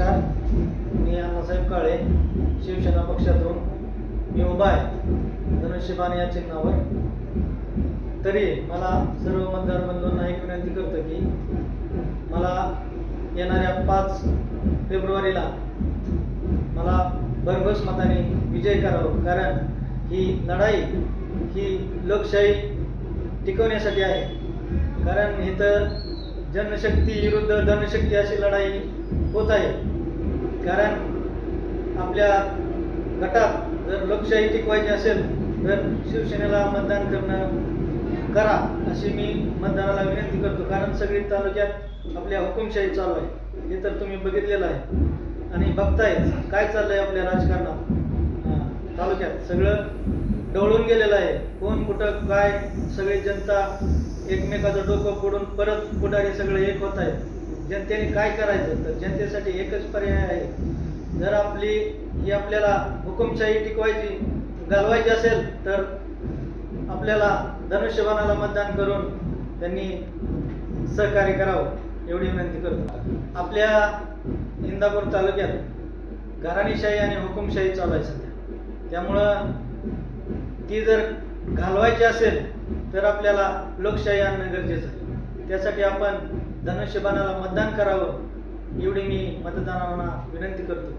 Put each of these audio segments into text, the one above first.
नमस्कार. मी अण्णासाहेब काळे, शिवसेना पक्षातून मी उभा आहे धनुष्यबाण या चिन्हावर. तरी मला सर्व मतदार बंधूंना एक विनंती करतो की मला येणाऱ्या 5 फेब्रुवारीला मला भरघोस मताने विजय करावं. कारण ही लढाई ही लोकशाही टिकवण्यासाठी आहे. कारण इथं जनशक्ती विरुद्ध धनशक्ती अशी लढाई होत आहे. कारण आपल्या गटात जर लोकशाही टिकवायची असेल तर शिवसेनेला मतदान करा अशी मी मतदाराला विनंती करतो. कारण सगळी तालुक्यात आपल्या हुकुमशाही चालू आहे. हे तर तुम्ही बघितलेलं आहे आणि बघताय काय चाललंय आपल्या राजकारणात. तालुक्यात सगळं ढवळून गेलेलं आहे. कोण कुठं काय, सगळी जनता एकमेकाचं डोकं फोडून परत पुढारी सगळे एक होत आहेत. जनतेने काय करायचं तर जनतेसाठी एकच पर्याय आहे. जर आपल्याला हुकुमशाही टिकवायची घालवायची असेल तर आपल्याला धनुष्यबाणाला मतदान करून त्यांनी सहकार्य करावं एवढी विनंती करतो. आपल्या इंदापूर तालुक्यात घराणीशाही आणि हुकुमशाही चालू आहे सध्या. त्यामुळं ती जर घालवायची असेल तर आपल्याला लोकशाही आणणं गरजेचं आहे. त्यासाठी आपण धनुष्यबाणाला मतदान करावं एवढी मी मतदारांना विनंती करतो.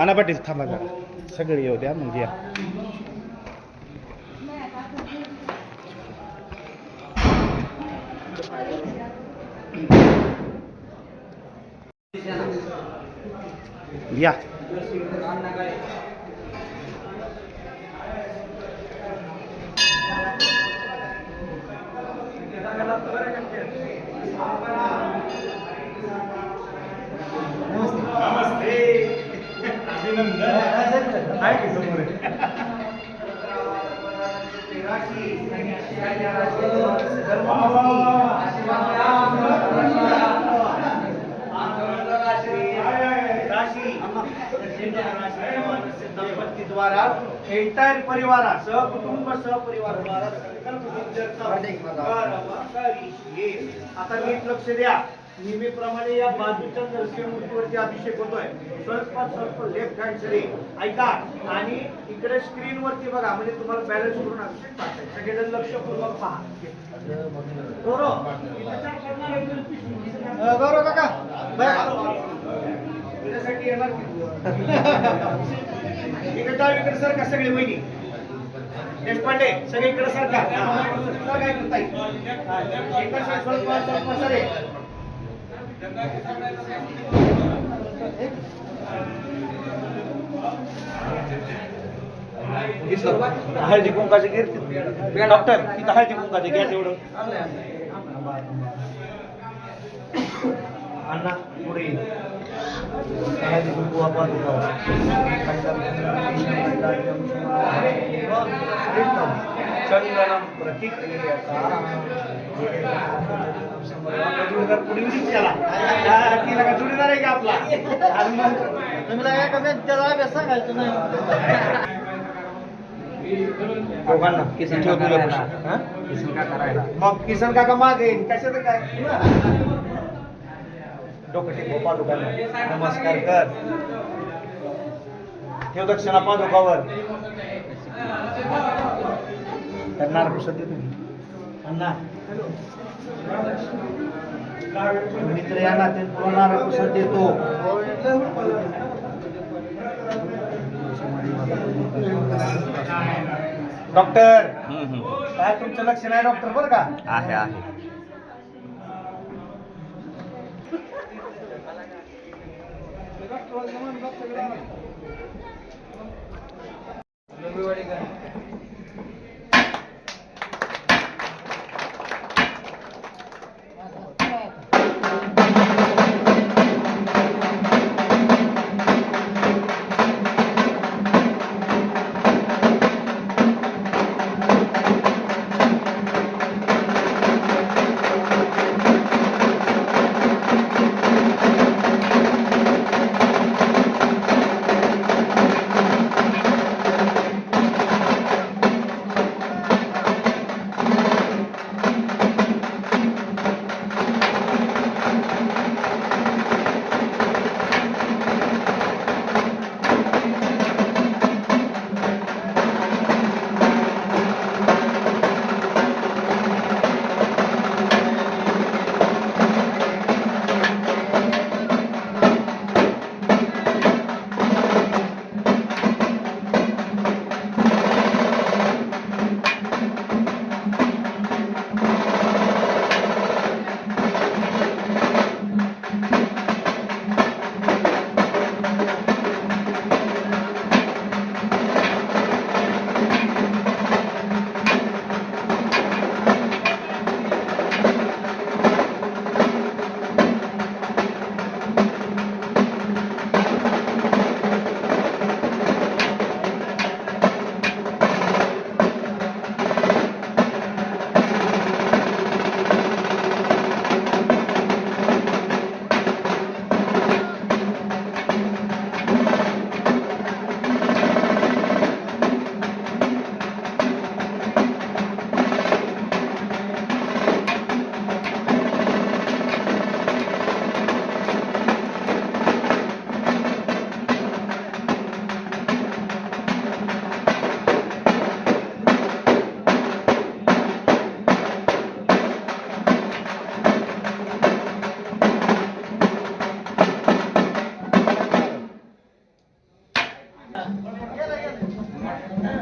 आणा पाटील थांबा का सगळे येऊ द्या मग या. या आहे की समोर द्वारा एंटायर परिवारा सहकुटुंब सहपरिवार द्वारा आता नीट लक्ष द्या. नेहमीप्रमाणे या बाजूच्या नरसिंहमूर्तीवरती अभिषेक होतोय. सर्व लेफ्ट हँड सरी ऐका आणि इकडे स्क्रीन वरती बघा. म्हणजे तुम्हाला बॅलन्स करून अभिषेक टाकायचा. सगळेजण लक्षपूर्वक पहा. गौरव काका त्यासाठी येणार इकडे डावीकडे सर का सगळे वहिनी देशपांडे सगळे इकडे सर का काय करताय एका सरे हळदी कुंकाचे गिरते डॉक्टर तिथं हळदी कुंकाचे घ्या तेवढं. अण्णा पुढे हळदी कुंकू आपण चंदनम प्रतिक्रियेचा जोडीदार पुढे त्याला तिला का जोडीदार आहे का आपला. आणि मग तुम्ही काय त्याला अभ्यास सांगायचं नाही दोघांना किसन मग किसन काका मागे येईल कशाचं काय डोकं टेक पादुकांना नमस्कार कर. ठेव दक्षिणा पादुकावर करणार कुशल देतो अण्णा मित्र या नाते बोलणारा कुशल देतो. डॉक्टर काय तुमचं लक्ष नाही डॉक्टर बरं का. आहे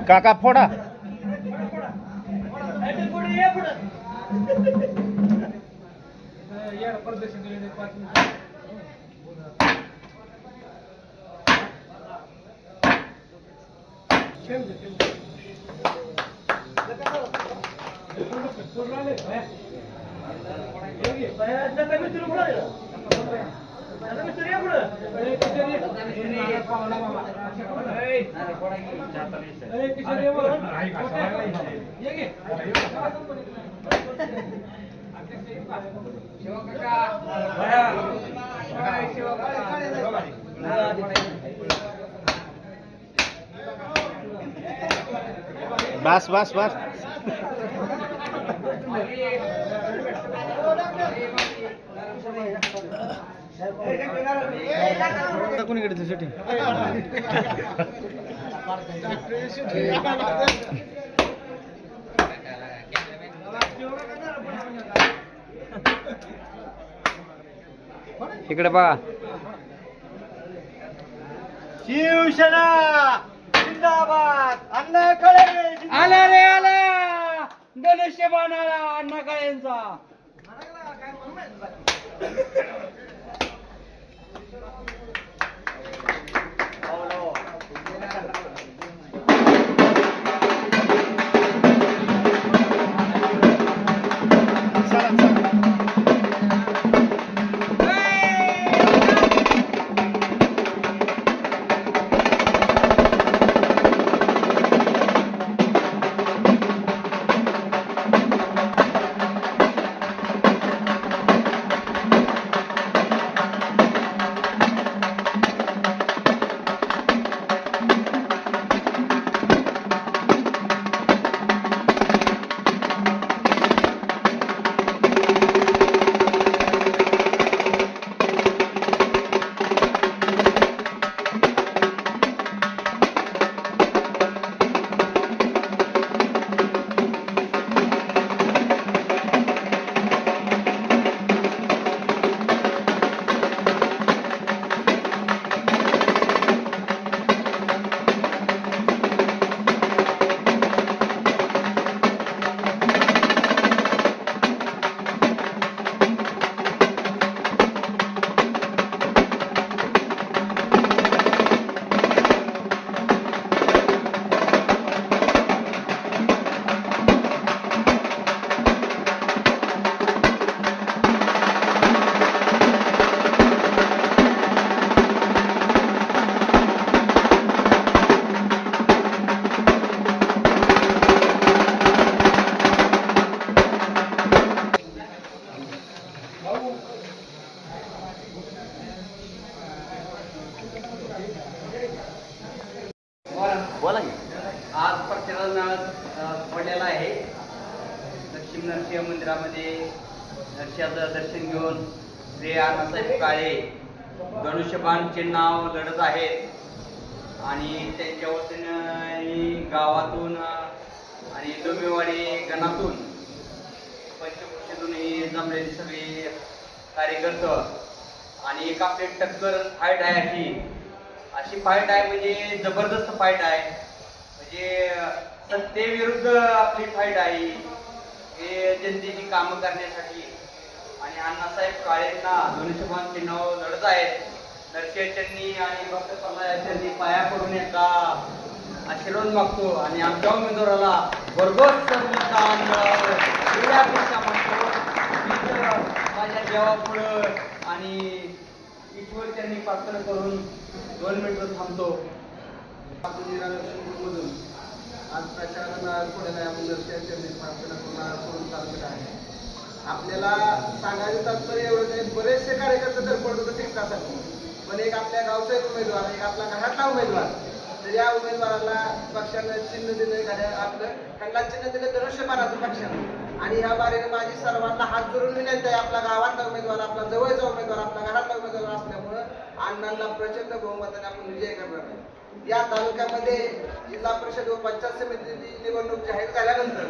काका फोडा. बस बस बस. कोणीकडे सेटिंग इकडे बघा. शिवसेना जिंदाबाद. अण्णा काळे आला रे आला धनुष्य बाणाला अण्णा काळेंचा. बोला की. आज प्रचाराला पडलेला आहे. दक्षिण नरसिंह मंदिरामध्ये नरसिंहाचं दर्शन घेऊन श्री अण्णासाहेब काळे धनुष्यबाण चिन्हाव लढत आहेत आणि त्यांच्या वतीनं गावातून आणि डोंबिवली गणातून पंचकृषीतून जमलेली सगळी कार्यकर्ते आणि एक आपली टक्कर फाईट आहे. अशी फाईट आहे म्हणजे जबरदस्त फाईट आहे. म्हणजे सत्तेविरुद्ध आपली फाईट आहे. हे जनतेची कामं करण्यासाठी आणि अण्णासाहेब काळेंना धनुष्यबाण चिन्हावर लढत आहेत. नरसिंहांनी आणि भक्त पल्लायांनी पाया पडून एकदा आशीर्वाद मागतो आणि आमच्या उमेदवाराला भरघोस मतदान मिळावं एवढी अपेक्षा मागतो. माझ्या देवापुढं आणि ईश्वर त्यांनी प्रार्थना करून 2 मिनिटं थांबतो. आपण मधून आज प्रचाराला पुढे आपण दर्शनाची प्रार्थना करून चालत आहे. आपल्याला सांगायचं तात्पर्य एवढं नाही, बरेचसे कार्यकर्ते तर पडतो टिकण्यासाठी, पण एक आपल्या गावचा एक उमेदवार, एक आपला घरातला उमेदवार, तर या उमेदवाराला पक्षानं चिन्ह दिलं, आपलं खंडात चिन्ह दिलं धनुष्यबाणाचं पक्षानं. आणि ह्या बारीने माझी सर्वांना हात जोडून विनंती आहे, आपला गावातला उमेदवार, आपला जवळचा उमेदवार, आपला घरातला उमेदवार असल्यामुळं अण्णांना प्रचंड बहुमताने आपण विजय करणार आहे. या तालुक्यामध्ये जिल्हा परिषद व पंचायत समितीची निवडणूक जाहीर झाल्यानंतर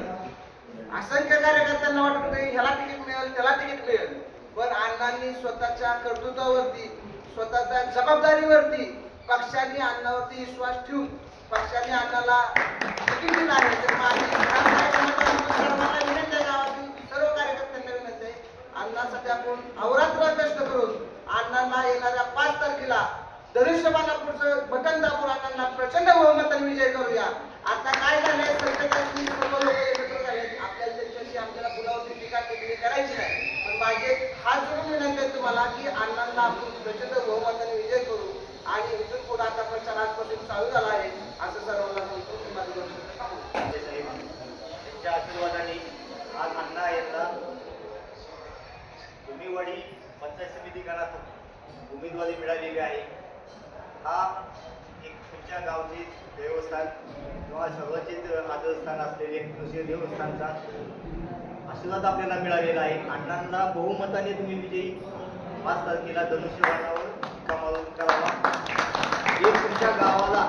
असंख्य कार्यकर्त्यांना वाटत होतं ह्याला तिकीट मिळेल, त्याला तिकीट मिळेल, पण अण्णांनी स्वतःच्या कर्तृत्वावरती, स्वतःच्या जबाबदारीवरती, पक्षांनी अण्णावरती विश्वास ठेवून पक्षाने अण्णाला तिकीट दिलं आहे तर माझी सर्वांना विनंती आहे, गावातील सर्व कार्यकर्त्यांना विनंती आहे, अण्णासाठी आपण अहोरात्र कष्ट करून अण्णांना येणाऱ्या 5 तारखेला धनुष्यबाणापूरचं बटन दाबून अण्णांना प्रचंड बहुमताने विजय करूया. आता काय झालंय, सरकारची सर्व लोक एकत्र झालेत, आपल्याला त्यांच्याशी आपल्याला बोलावती टीका टिप्पणी करायची नाही, पण माझे हात जोडून विनंती आहे तुम्हाला की अण्णांना आपण प्रचंड बहुमताने विजय करू आणि इथून पुढे आता प्रचार आजपासून चालू झाला आहे असं सर्वांना सांगतो. माझं दोन शब्द सांगू. त्यांच्या आशीर्वादाने आज अण्णा यांना भूमिवाडी पंचायत समिती गणातून उमेदवारी मिळालेली आहे. हा एक तुमच्या गावचे देवस्थान किंवा सर्वांचेच आदरस्थान असलेले कृषी देवस्थानचा आशीर्वाद आपल्याला मिळालेला आहे. अण्णांना बहुमताने तुम्ही विजयी 5 तारखेला धनुष्यबाणावर कमावून करावा. हे तुमच्या गावाला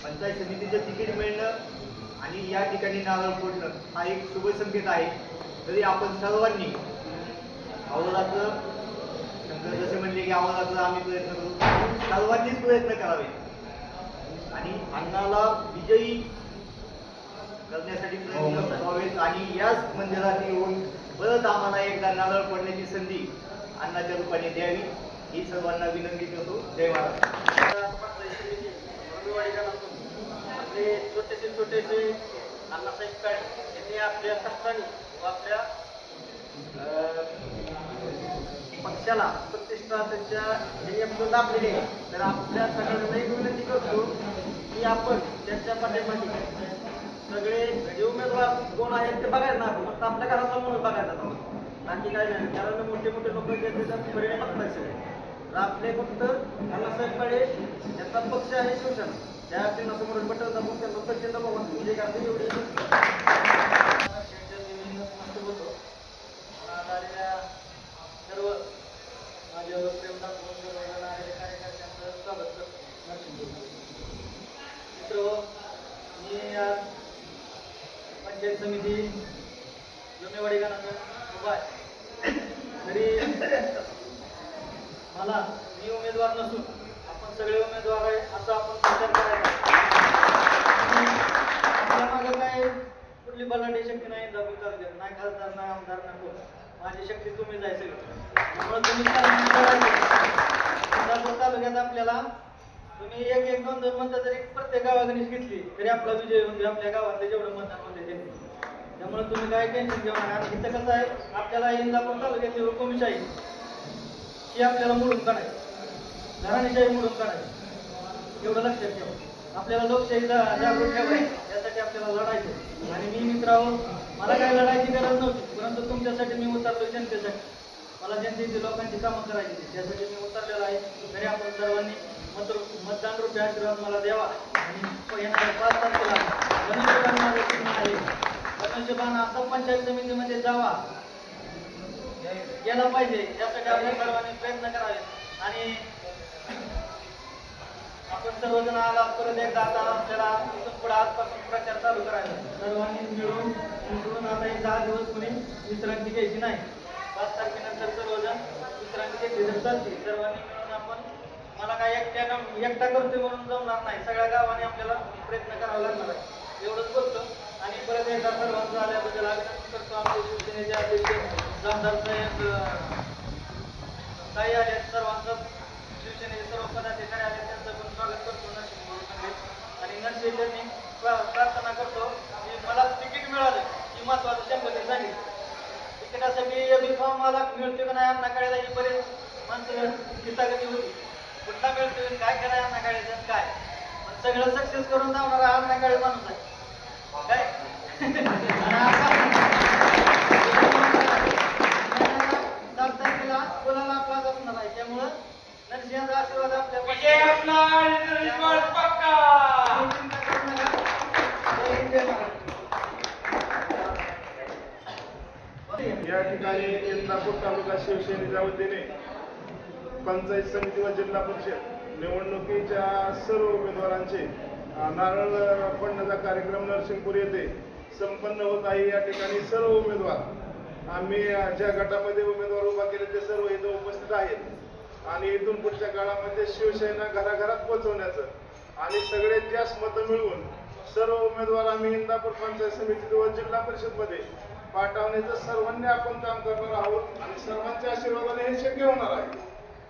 पंचायत समितीचं तिकीट मिळणं आणि या ठिकाणी नारळ फोडणं हा एक शुभ संकेत आहे. तरी आपण सर्वांनी अहोरात्र, शंकर जसे म्हणले की अहोरात्र आम्ही प्रयत्न करू, सर्वांनीच प्रयत्न करावे आणि अण्णाला विजयी करण्यासाठी प्रयत्न करावेत आणि याच मंदिरात येऊन परत आम्हाला एकदा नारळ फोडण्याची संधी अण्णाच्या रूपाने द्यावी ही सर्वांना विनंती करतो. जय महाराज. आपले छोटेसे अण्णासाहेब काळे यांनी आपल्या कष्टाने व आपल्या पक्षाला प्रतिष्ठा त्यांच्या ध्येयामध्ये दाबलेली आहे. तर आपल्या सगळ्यांना एक विनंती करतो की आपण त्यांच्या पाठीमागे सगळे जे उमेदवार कोण आहेत ते बघायला ना, फक्त आपल्या घरातला म्हणून बघायला बाकी काय नाही. कारण मोठे मोठे लोक त्याचा परिणाम बघतात सगळे. तर आपले फक्त अण्णासाहेब काळे यांचा पक्ष आहे शिवसेना, त्या चिन्हासमोर बटन दाबून त्यांना प्रचंड बहुमत विजय करते एवढी सर्व माझ्यावर प्रेम दाखवून आलेल्या कार्यकर्त्यांचं स्वागत करतो. मित्र, मी आज पंचायत समिती जुमेवाडी गावात उभा आहे. तरी मी उमेदवार नसून आपण सगळे उमेदवार आहे असं आपण विचार करायचा. आपल्या मागं काय कुठली बलाढ्य शक्ती नाही दाबून तालुक्यात, नाही खासदार नाही आमदार नाही कोण. माझी शक्ती तुम्ही जायचं त्यामुळे तुम्ही तालुक्यात आपल्याला तुम्ही एक दोन म्हणता तरी प्रत्येक गावागणीच घेतली तरी आपला विजय म्हणजे आपल्या गावातले जेवढं मतदान होते ते. त्यामुळे तुम्ही काय टेन्शन घेऊ नका. आणि इथं कसं आहे, आपल्याला इंदापूर तालुक्यातली हुकुमशाही ही आपल्याला मोडून काढायची, घराणेशाही मोडून काढायची, एवढं लक्षात ठेवा. आपल्याला लोकशाहीला जागृत ठेवायची, यासाठी आपल्याला लढायचं. आणि मी मित्रांनो, मला काही लढायची गरज नव्हती, परंतु तुमच्यासाठी मी उतरलो, जनतेसाठी. मला जनतेची लोकांची कामं करायची, त्यासाठी मी उतरलेलो आहे. तरी आपण सर्वांनी मतदान रूपी आशीर्वाद मला द्यावा. आणि येणाऱ्या 5 तारखेला धनुष्यबाण माझं चिन्ह आहे, धनुष्यबाण आता पंचायत समितीमध्ये जावा गेला पाहिजे, यासाठी आपण सर्वांनी प्रयत्न करावे. आणि आपण सर्वजण आला परत एकदा आता आपल्याला इथून पुढे आजपासून प्रचार चालू करायचा. सर्वांनी मिळून आता एक 10 दिवस कोणी विश्रांती घ्यायची नाही. 5 तारखेनंतर सर्वजण विश्रांती घेतली तर चालते. सर्वांनी मिळून आपण, मला काय एकटा करतोय म्हणून जमणार नाही, सगळ्या गावाने आपल्याला प्रयत्न करावा लागणार आहे, एवढंच बोलतो. आणि परत एकदा सर्वांचं आल्याबद्दल अभिनंदन करतो. आपले शिवसेनेचे अध्यक्ष आमदार साहेब काही आले, सर्वांचं शिवसेनेचे सर्व पदाधिकारी आले, त्यांचं पण स्वागत करतो नरसिंह बोलू सांगेल. आणि नरसिंहनी प्रार्थना करतो की मला तिकीट मिळालं ही महत्वाचं शंभर सांगितलं. तिकिटासाठी फॉर्म मला मिळतो का नाही अण्णा काळेला ही बरेच माणसं हितागती होती, कुठला मिळतोय काय करायला अण्णा काळेचं काय, सगळं सक्सेस करून जाणारा अण्णा काळे माणूस आहे काय. 7 तारखेला कोणाला आपला असणार आहे, त्यामुळं नरसिंहाचा आशीर्वाद आपल्या या ठिकाणी इंदापूर तालुका शिवसेनेच्या वतीने पंचायत समिती व जिल्हा परिषद निवडणुकीच्या सर्व उमेदवारांचे नारळ फोडण्याचा कार्यक्रम नरसिंहपूर येथे संपन्न होत आहे. या ठिकाणी सर्व उमेदवार आम्ही ज्या गटामध्ये उमेदवार उभा केले ते सर्व इथं उपस्थित आहेत आणि इथून पुढच्या काळामध्ये शिवसेना घराघरात पोहोचवण्याचं आणि सगळ्यात जास्त मतं मिळवून सर्व उमेदवार आम्ही इंदापूर पंचायत समिती व जिल्हा परिषदमध्ये पाठवण्याचं सर्वांनी आपण काम करणार आहोत आणि सर्वांच्या आशीर्वादाने हे शक्य होणार आहे.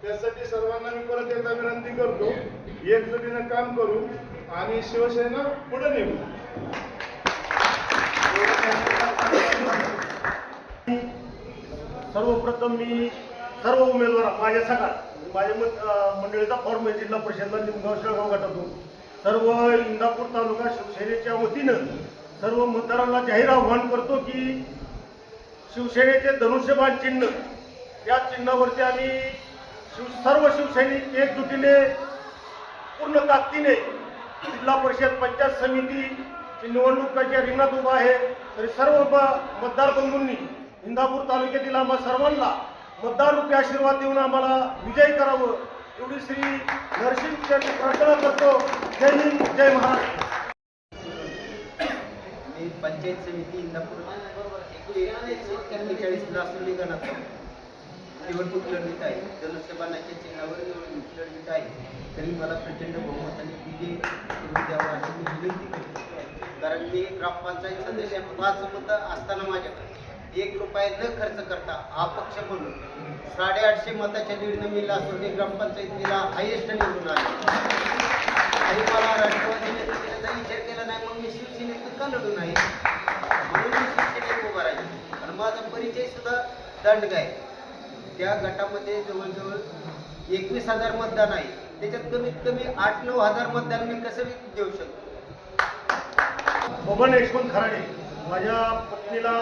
त्यासाठी सर्वांना मी परत एकदा विनंती करतो, एकजुटीनं काम करू आणि शिवसेना पुढे नेऊ. सर्वप्रथम मी सर्व उमेदवार माझ्या सगळ्यात माझ्या मंडळीचा फॉर्म आहे जिल्हा परिषदला निमगाव शेळगाव गटातून सर्व इंदापूर तालुका शिवसेनेच्या वतीनं सर्व मतदारांना जाहीर आव्हान करतो की शिवसेनेचे धनुष्यबाण चिन्ह या चिन्हावरती आम्ही सर्व शिवसैनिक एकजुटीने पूर्ण ताकदीने जिल्हा परिषद पंचायत समिती निवडणुकाच्या रिंगणात उभा आहे. तरी सर्व मतदार बंधूंनी इंदापूर तालुक्यातील आम्हा सर्वांना मतदार रूपी आशीर्वाद देऊन आम्हाला विजयी करावं एवढी श्री नरसिंह प्रार्थना करतो. जय हिंद, जय महाराष्ट्र. मी पंचायत समिती इंदापूर 41 लासून गणात निवडणूक लढवित आहे. धनुष्यबाणाच्या चिन्हावर निवडणूक लढवित आहे. तरी मला प्रचंड बहुमताने विजय करून द्यावा अशी मी विनंती करतो. कारण मी ग्रामपंचायत सदस्य 5 मतं असताना माझ्याकडे 1 रुपया न खर्च करता अपक्ष म्हणून 850 मताच्या लीडनं मी लासूर ग्रामपंचायतीला हायेस्ट निवडून आले. आणि मला राष्ट्रवादीने त्याचा विचार केला नाही, मग मी शिवसेनेतून का लढून आहे म्हणून मी शिवसेनेत उभा राहिले. आणि माझा परिचय सुद्धा दंडक आहे. त्या गटामध्ये जवळजवळ 21,000 मतदान आहे. त्याच्यात कमीत कमी 8-9 हजार मतदान मी कसं देऊ शकतो. बबन यशवंत खराडे माझ्या पत्नीला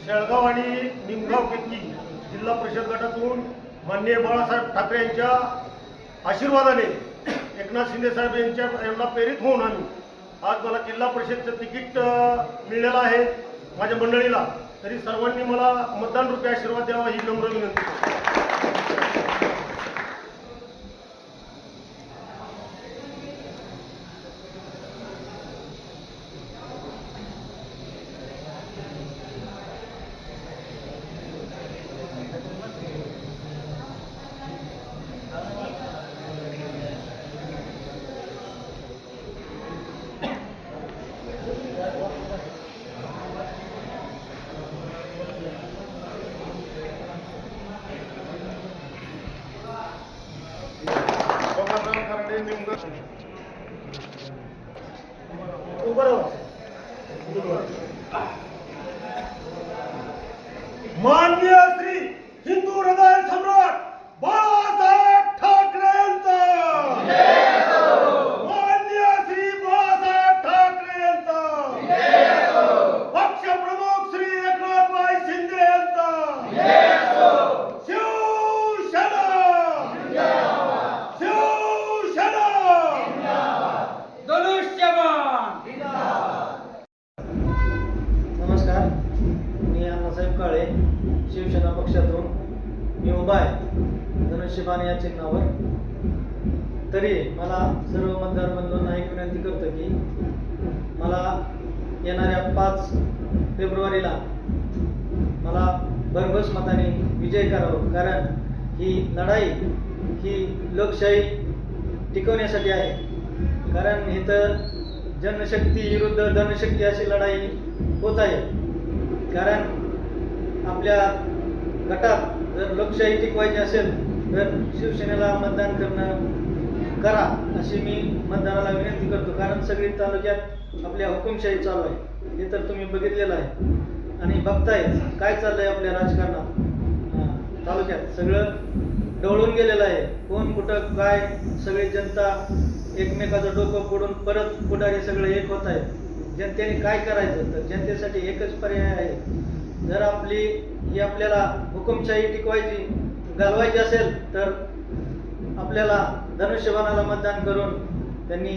शेळगाव आणि निमगाव केतकी जिल्हा परिषद गटातून माननीय बाळासाहेब ठाकरे यांच्या आशीर्वादाने एकनाथ शिंदे साहेब यांना प्रेरित होऊन आम्ही आज मला जिल्हा परिषदचं तिकीट मिळालेलं आहे माझ्या मंडळीला. तरी सर्वांनी मला मतदान रूपी आशीर्वाद द्यावा ही नम्र विनंती करतो. माननीय श्री हिंदू हृदय सम्राट बाळासाहेब ठाकरेंचा माननीय श्री बाळासाहेब ठाकरे यांचा पक्ष प्रमुख श्री एकनाथभाई शिंदे यांचा शिवसेना शिवसेना नमस्कार, मी अण्णासाहेब काळे शिवसेना पक्षातून मी उभा आहे धनुष्यबाण या चिन्हावर. तरी मला सर्व मतदार बंधूंना एक विनंती करतो की मला येणाऱ्या 5 फेब्रुवारीला मला भरघोस मताने विजय करावं. कारण ही लढाई ही लोकशाही टिकवण्यासाठी आहे. कारण इथं जनशक्ती विरुद्ध धनशक्ती अशी लढाई होत आहे. कारण आपल्या गटात जर लोकशाही टिकवायची असेल तर शिवसेनेला मतदान करा अशी मी मतदाराला विनंती करतो. कारण सगळी तालुक्यात आपल्या हुकुमशाही चालू आहे. हे तर तुम्ही बघितलेलं आहे आणि बघताय काय चाललंय आपल्या राजकारणात. तालुक्यात सगळं ढवळून गेलेलं आहे. कोण कुठं काय सगळी जनता एकमेकाचं डोकं फोडून परत पुढारी सगळे एक होत आहेत. जनतेने काय करायचं तर जनतेसाठी एकच पर्याय आहे. जर ही आपल्याला हुकुमशाही टिकवायची घालवायची असेल तर आपल्याला धनुष्यबाणाला मतदान करून त्यांनी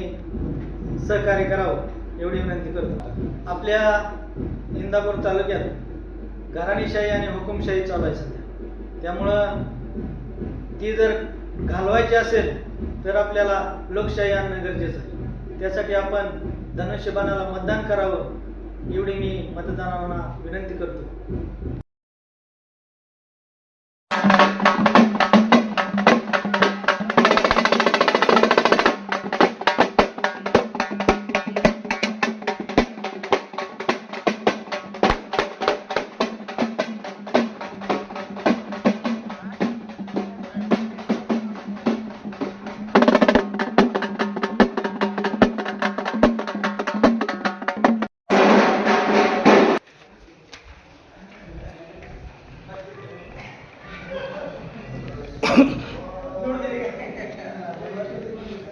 सहकार्य करावं एवढी विनंती करतो. आपल्या इंदापूर तालुक्यात घराणीशाही आणि हुकुमशाही चालू आहे सध्या. त्यामुळं ती जर घालवायची असेल तर आपल्याला लोकशाही आणणं गरजेचं आहे. त्यासाठी आपण धनुष्यबाणाला मतदान करावं एवढी मी मतदारांना विनंती करतो.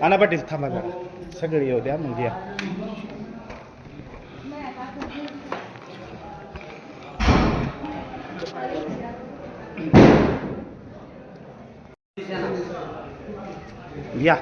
आणा पाटील थांबा जरा सगळे येऊ द्या मग या या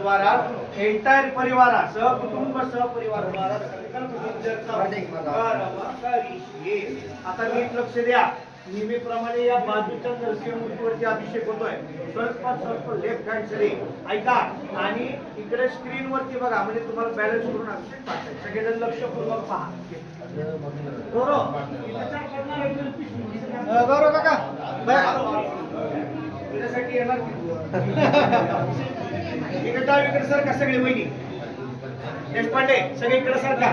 द्वारा एंटायर परिवार सहकुटुंब सहपरिवार आता नीट लक्ष द्या. नेहमीप्रमाणे या बाजूच्या नरसिंहमूर्तीवरती अभिषेक होतोय. लेफ्ट हँड सरी ऐका आणि इकडे स्क्रीन वरती बघा म्हणजे तुम्हाला बॅलन्स करून अभिषेक पाठायचं. सगळेजण लक्षपूर्वक पहा. गौरव काका तुझ्यासाठी येणार इकडे डावीकडे सर का सगळे वहिनी देशपांडे सगळे इकडे सर का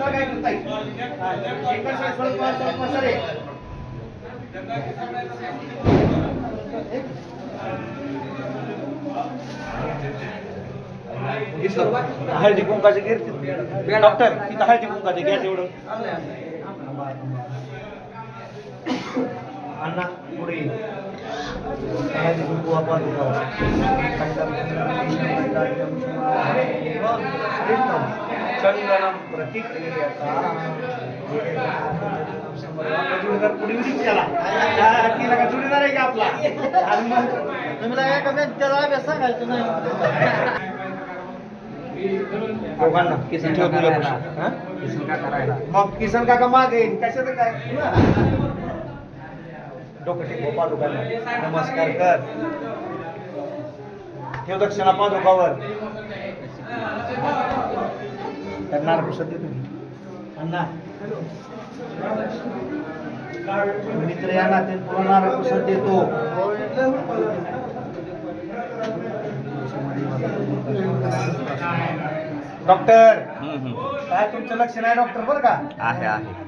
काय करता इकडे सर हळदी कुंकाचे गिरते डॉक्टर तिथं हळदी कुंकाचे घ्या तेवढं अण्णा पुढे हळदी कुंकू आपण चंदनम प्रतिक्रियता पुढे केला तिला का जोडीदार आहे का आपला आणि मग तुम्ही काय कसं त्याला अभ्यास सांगायचं नाही दोघांना किसन मग किसन काका मागे कशाचं काय डोकं टेक पादुकांना नमस्कार कर ठेव दक्षिणा पादुकावर करणार पुस्तक दे तुम्ही अण्णा मित्र या नात्यात पुरवणार पुस्तक देतो डॉक्टर काय तुमचं लक्ष नाही डॉक्टर बरं का आहे आहे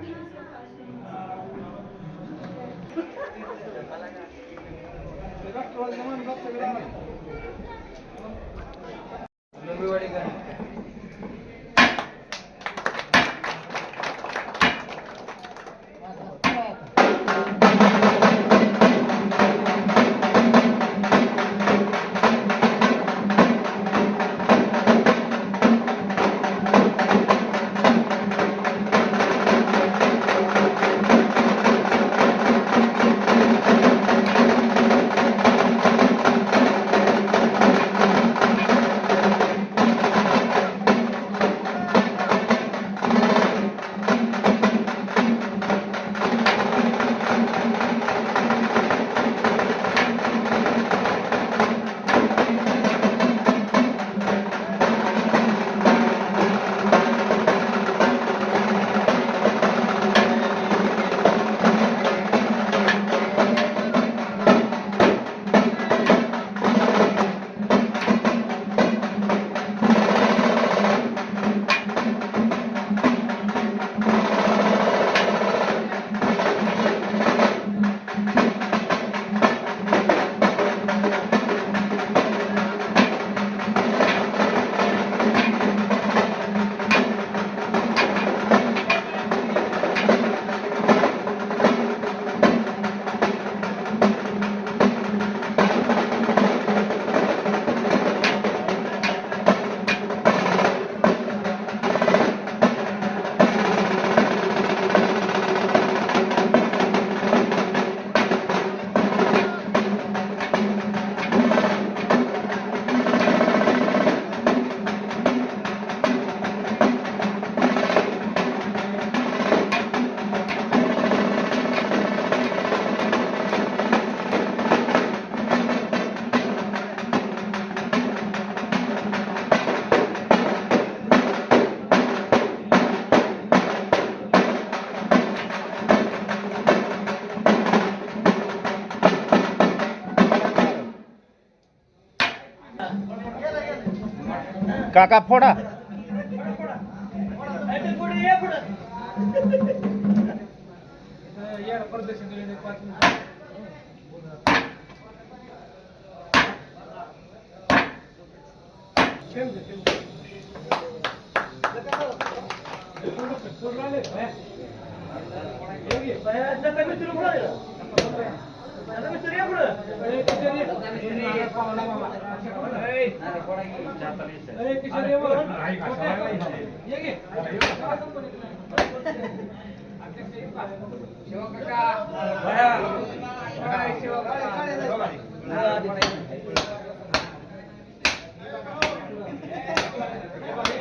काका फोडा.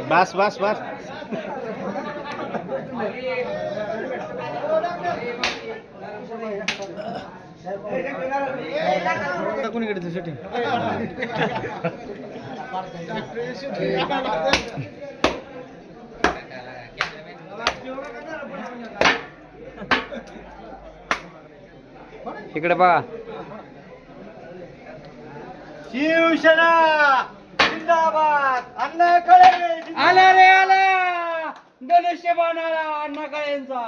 बस बस बस. कोणीकडे शूटिंग इकडे बघा. शिवसेना जिंदाबाद. अण्णा काळे आला रे आला धनुष्यबाण आला अण्णा काळेंचा.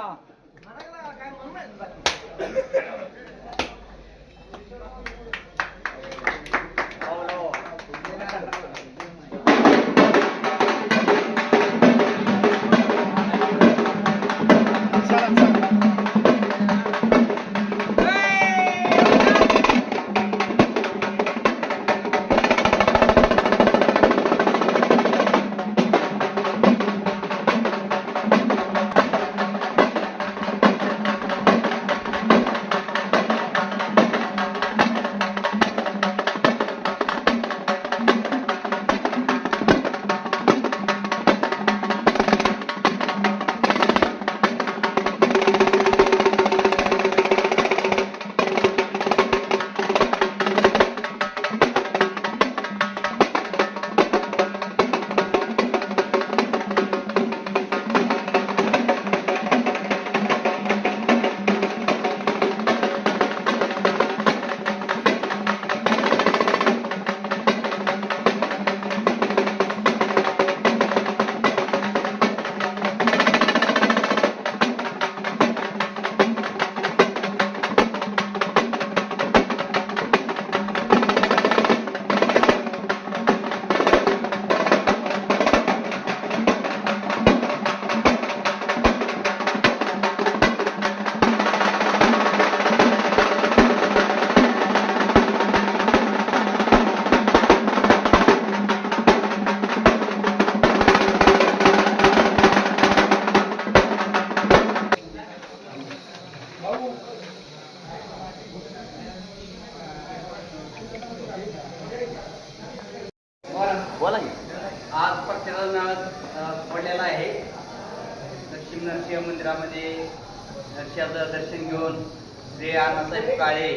आज पक्षाला पडलेला आहे. दक्षिण नरसिंह मंदिरामध्ये नरसिंहाचं दर्शन घेऊन श्री अण्णासाहेब काळे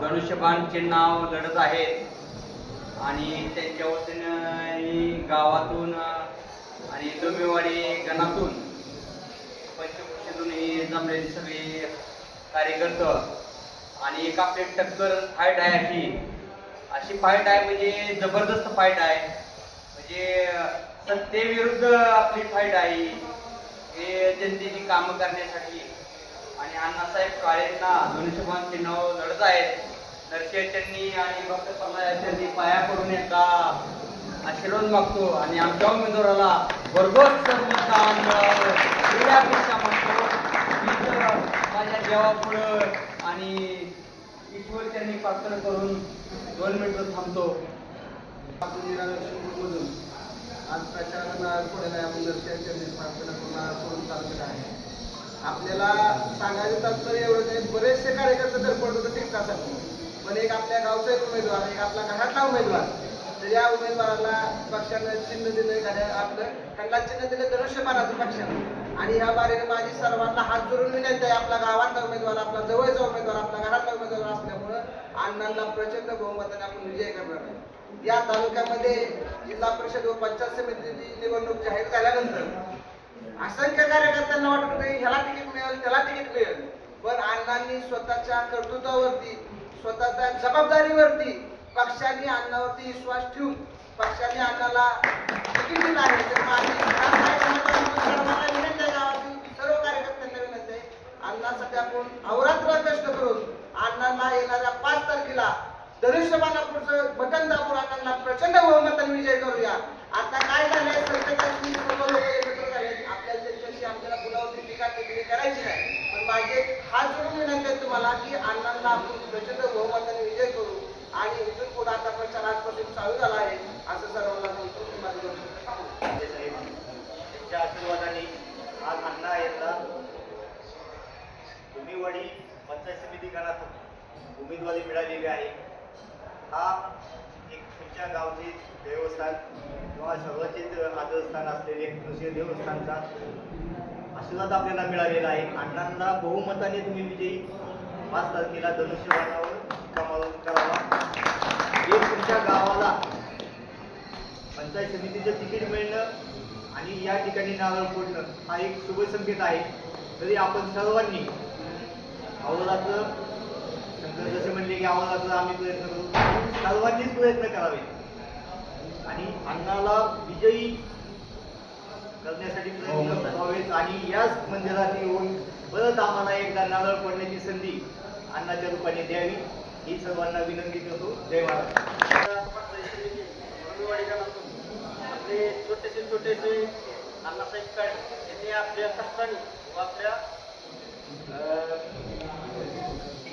धनुष्यबाण चिन्हावर लढत आहेत आणि त्यांच्या वतीनं गावातून आणि डोंबिवली गणातून पंचकृषीतूनही जमलेली सगळी कार्यकर्ते आणि एक आपली टक्कर फाईट आहे. अशी फाईट आहे म्हणजे जबरदस्त फाईट आहे. म्हणजे सत्तेविरुद्ध आपली फाईट आहे. हे जनतेची कामं करण्यासाठी आणि अण्णासाहेब काळेंना धनुष्यबाण चिन्हावर लढत आहेत. नरसिंहांनी आणि डॉक्टर पल्लायांनी पाया पडून एकदा आशीर्वाद मागतो आणि आमच्या उमेदवाराला भरघोस मतदान मिळावं एवढी अपेक्षा मागतो. माझ्या देवापुढं आणि ईश्वर त्यांनी प्रार्थना करून 2 मिनिटं थांबतो. मधून आज प्रचाराला पुढे नाही आपण नरसिंहांनी प्रार्थना करून चाललेला आहे. आपल्याला सांगायचं तात्पर्य एवढं नाही, बरेचसे कार्यकर्ते धडपडतो तर टिकतासाठी, पण एक आपल्या गावचा एक उमेदवार, एक आपला घरातला उमेदवार, तर या उमेदवाराला पक्षानं चिन्ह दिलं, एखाद्या आपलं त्यांना चिन्ह दिलं धनुष्यबाणाचं पक्षानं. आणि ह्या बारीने माझी सर्वांना हात जोडून विनंती आहे, आपला गावातला उमेदवार, आपला जवळचा उमेदवार, आपला घरातला उमेदवार असल्यामुळं अण्णांना प्रचंड बहुमताने आपण विजय करणार आहे. या तालुक्यामध्ये जिल्हा परिषद व पंचायत समितीची निवडणूक जाहीर झाल्यानंतर असंख्य कार्यकर्त्यांना वाटत होतं ह्याला तिकीट मिळेल, त्याला तिकीट मिळेल, पण अण्णांनी स्वतःच्या कर्तृत्वावरती, स्वतःच्या जबाबदारीवरती, पक्षाने अण्णावरती विश्वास ठेवून पक्षाने अण्णाला तिकीट दिलं आहे तर माझी सर्वांना विनंती आहे, गावातील सर्व कार्यकर्त्यांना विनंती आहे, अण्णासाठी आपण अहोरात्र कष्ट करून अण्णांना येणाऱ्या 5 तारखेला धनुष्यबाणापूरचं बटन दाबून अण्णांना प्रचंड बहुमताने विजय करूया. आता काय झालंय, प्रत्येकाची सर्व लोक एकत्र झाले, आपल्याला त्यांच्याशी आपल्याला पुलावरती टीका टिप्पणी करायची नाही, पण माझे हात जोडून विनंती आहे तुम्हाला की अण्णांना आपण प्रचंड बहुमताने विजय करू आणि इथून पुढे आता प्रचार आजपासून चालू झाला आहे असं सर्वांना सांगतो. माझं दोन शब्द सांगतो. त्यांच्या आशीर्वादाने आज अण्णा यांना भूमीवाडी पंचायत समिती गणातून उमेदवारी मिळालेली आहे. हा एक तुमच्या गावचे देवस्थान किंवा सर्वांचेच आदरस्थान असलेले कृषी देवस्थानचा आशीर्वाद आपल्याला मिळालेला आहे. अण्णांना बहुमताने तुम्ही विजयी 5 तारखेला धनुष्यबाणावर शिक्का मारून करावा. हे तुमच्या गावाला पंचायत समितीचं तिकीट मिळणं आणि या ठिकाणी नारळ फोडणं हा एक शुभ संकेत आहे. तरी आपण सर्वांनी अहोरात्र, शंकर जसे म्हणले की अहोरात्र आम्ही प्रयत्न करू, सर्वांनीच प्रयत्न करावे आणि अण्णाला विजयी करण्यासाठी प्रयत्न करावेत आणि याच मंदिरात येऊन परत आम्हाला एकदा नारळ फोडण्याची संधी अण्णाच्या रूपाने द्यावी ही सर्वांना विनंती करतो. जय महाराज. आपले छोटेसे अण्णासाहेब काळे यांनी आपल्या कष्टाने व आपल्या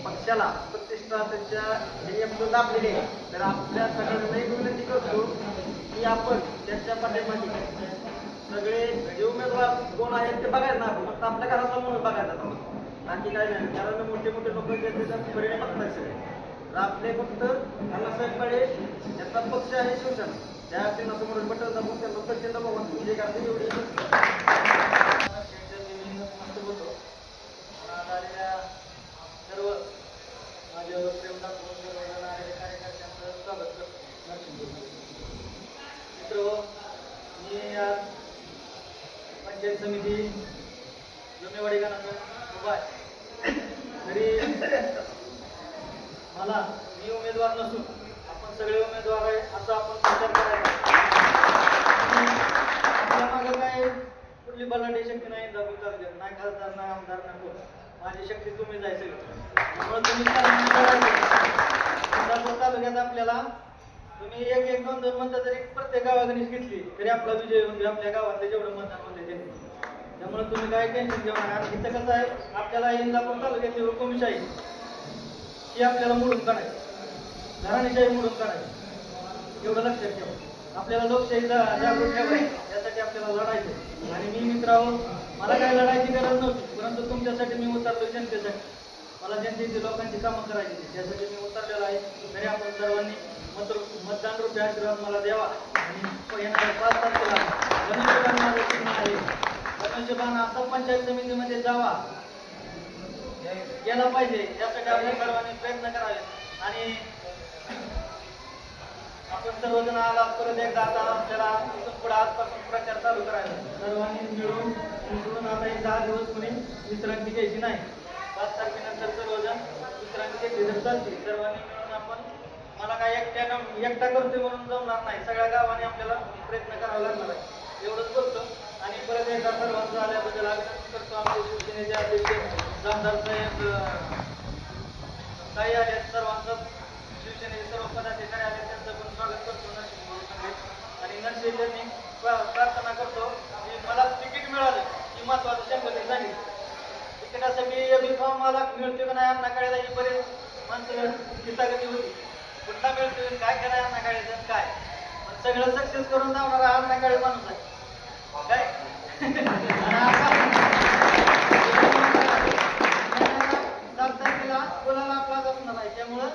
पक्षाला प्रतिष्ठा त्यांच्या ध्येयातून दाबलेली आहे. तर आपल्या सगळ्यांना एक विनंती करतो की आपण त्यांच्या पाठीमागे सगळे जे उमेदवार कोण आहेत ते बघायचं ना, आपण फक्त आपल्या घराचा म्हणून बघायचा बाकी काय नाही. कारण मोठे लोक जे त्याच्या परिणाम बघतात सगळे, तर आपले फक्त अण्णासाहेब काळे यांचा पक्ष आहे शिवसेना, त्या चिन्हासमोर बटन दाबून त्यांना प्रचंड बहुमत विजय करते एवढी सर्व माझ्यावर प्रेम दाखवून सर्व आलेल्या कार्यकर्त्यांचं स्वागत करतो. मित्र, मी आज पंचायत समिती जुनेवाडी गणातून उभा आहे. तरी मी उमेदवार नसून आपण सगळे उमेदवार आहे असं आपण विचार करायचा. आपल्या मागं काय कुठली बलाढ्य शक्ती नाही, दाबून चालते नाही, खासदार नाही, आमदार नाही, कोण माझी शक्ती तुम्ही जायचं. त्यामुळे तुम्ही तालुक्यात आपल्याला तुम्ही एक दोन म्हणता जरी प्रत्येक गावागणीच घेतली तरी आपला विजय होऊन आपल्या गावातले जेवढं मतदान होते ते. त्यामुळे तुम्ही काय टेन्शन घेऊ नका. इथं कसं आहे, आपल्याला इंदापूर तालुक्यातली हुकुमशाही ही आपल्याला मोडून काढायची, घराणेशाही मोडून काढायची, एवढं लक्षात ठेवा. आपल्याला लोकशाही जागृत ठेवायची, यासाठी आपल्याला लढायचं. आणि मी मित्रांनो, मला काही लढायची गरज नव्हती, परंतु तुमच्यासाठी मी उतरलो, जनतेसाठी. मला जनतेची लोकांची कामं करायची, त्यासाठी मी उतरलेलो आहे. तरी आपण सर्वांनी मतदान रूपी आशीर्वाद मला द्यावा आणि येणाऱ्या 5 तारखेला धनुष्यबाण आता पंचायत समितीमध्ये जावा गेला पाहिजे, यासाठी आपण सर्वांनी प्रयत्न करावे. आणि आपण सर्वजण आला परत एकदा आता आपल्याला इथून पुढे आजपासून प्रचार चालू करायचा. सर्वांनी मिळून आता एक 10 दिवस कोणी विश्रांती घ्यायची नाही. 5 तारखेनंतर सर्वजण विश्रांती घेतली तर चालते. सर्वांनी मिळून आपण, मला काय एकटा करतोय म्हणून जमणार नाही, सगळ्या गावाने आपल्याला प्रयत्न करावा लागणार आहे, एवढंच बोलतो. आणि परत एकदा सर्वांचं आल्याबद्दल अभिनंदन करतो. आमचे शिवसेनेचे अध्यक्ष आमदार साहेब काही आले, सर्वांचं शिवसेनेचे सर्व पदाधिकारी आले, त्यांचं पण स्वागत करतो आणि नर्सिंग मी प्रार्थना करतो की मला तिकीट मिळालं ही महत्वाचं शंभर झाली. तिकिटासाठी बी फॉर्म मला मिळतो का नाही अण्णा काळेला ही बरेच माणसं हितागती होती, कुठला मिळतोय काय करायला अण्णा काळेचं काय, पण सगळं सक्सेस करून जाणारा अण्णा काळे माणूस आहे काय. 7 तारखेला कोणाला आपला असणार आहे, त्यामुळं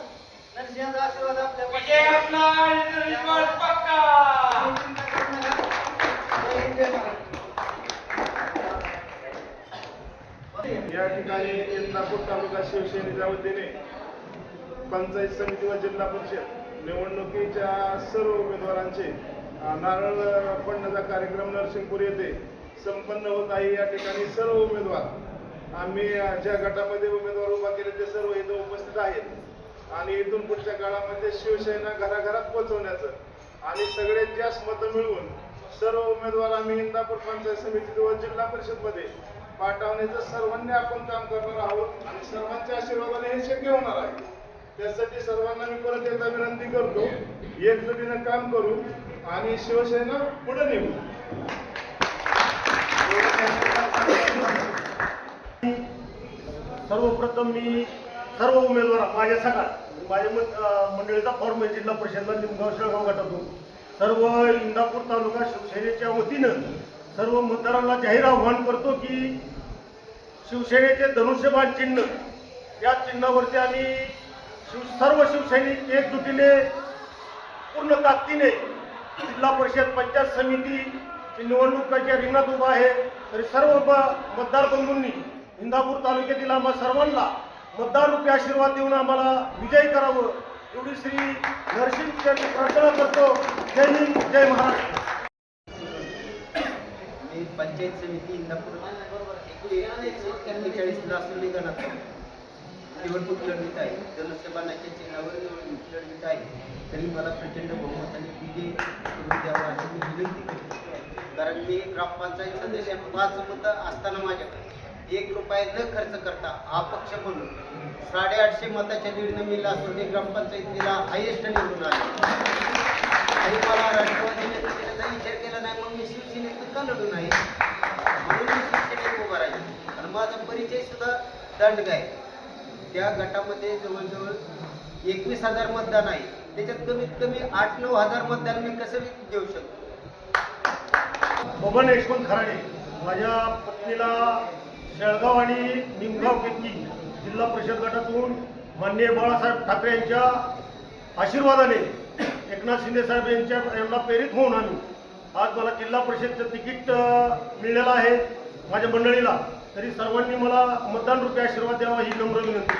नरसिंहाचा आशीर्वाद आपल्या या ठिकाणी इंदापूर तालुका शिवसेनेच्या वतीने पंचायत समिती व जिल्हा परिषद निवडणुकीच्या सर्व उमेदवारांचे नारळ फोडण्याचा कार्यक्रम नरसिंगपूर येथे संपन्न होत आहे. या ठिकाणी सर्व उमेदवार, आम्ही ज्या गटामध्ये उमेदवार उभा केले ते सर्व इथं उपस्थित आहेत आणि इथून पुढच्या काळामध्ये शिवसेना घराघरात पोहोचवण्याचं आणि सगळ्यात जास्त मतं मिळवून सर्व उमेदवार आम्ही इंदापूर पंचायत समिती व जिल्हा परिषदमध्ये पाठवण्याचं सर्वांनी आपण काम करणार आहोत आणि सर्वांच्या आशीर्वादाने हे शक्य होणार आहे. त्यासाठी सर्वांना मी परत एकदा विनंती करतो, एकजुटीनं काम करू आणि शिवसेना पुढे नेऊ. सर्वप्रथम मी सर्व उमेदवार माझ्या माझ्या मंडळीचा फॉर्म आहे जिल्हा परिषदला निमगाव शेळगाव गटातून सर्व इंदापूर तालुका शिवसेनेच्या वतीनं सर्व मतदारांना जाहीर आव्हान करतो की शिवसेनेचे धनुष्यबाण चिन्ह या चिन्हावरती आम्ही सर्व शिवसैनिक एकजुटीने पूर्ण ताकदीने जिल्हा परिषद पंचायत समिती निवडणुकीच्या रिंगणात उभा आहे. तरी सर्व मतदार बंधूंनी इंदापूर तालुक्यातील आम्हा सर्वांना मतदार रूपी आशीर्वाद देऊन आम्हाला विजयी करावं एवढी श्री नरसिंह प्रार्थना करतो. जय हिंद, जय महाराष्ट्र. मी पंचायत समिती इंदापूर 141 लासुर्डी गणात निवडणूक लढवित आहे. धनुष्यबाणाच्या चिन्हावर निवडणूक लढवित आहे. तरी मला प्रचंड बहुमताने विजय करून द्यावा अशी मी विनंती करतो. कारण मी ग्रामपंचायत सदस्य 5 मतं असताना माझ्याकडे 1 रुपया न खर्च करता अपक्ष म्हणून 850 मताच्या लीडनं मी लासुर्डी ग्रामपंचायतीला हायेस्ट निवडून आले. आणि मला राष्ट्रवादीने त्याचा विचार केला नाही, मग मी शिवसेनेतून का लढून आहे म्हणून मी शिवसेनेत उभा राहील. आणि माझा परिचय सुद्धा दंडक आहे. त्या गटामध्ये जवळजवळ 21,000 मतदान आहे. त्याच्यात कमीत कमी 8-9 हजार मतदान मी कसं देऊ शकतो. बबन यशवंत खराडे माझ्या पत्नीला शेळगाव आणि निमगाव केतकी जिल्हा परिषद गटातून माननीय बाळासाहेब ठाकरे यांच्या आशीर्वादाने एकनाथ शिंदे साहेब यांना प्रेरित होऊन आम्ही आज मला जिल्हा परिषदचं तिकीट मिळालेलं आहे माझ्या मंडळीला. तरी सर्वांनी मला मतदान रूपी आशीर्वाद द्यावा ही नम्र विनंती.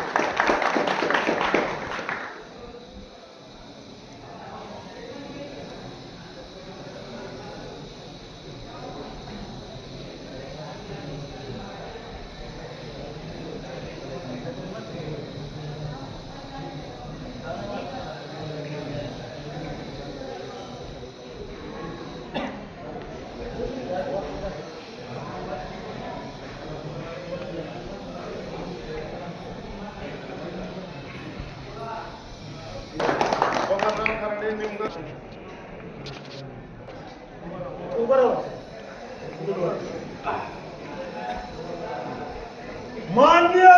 खराडे निमगाव मान्य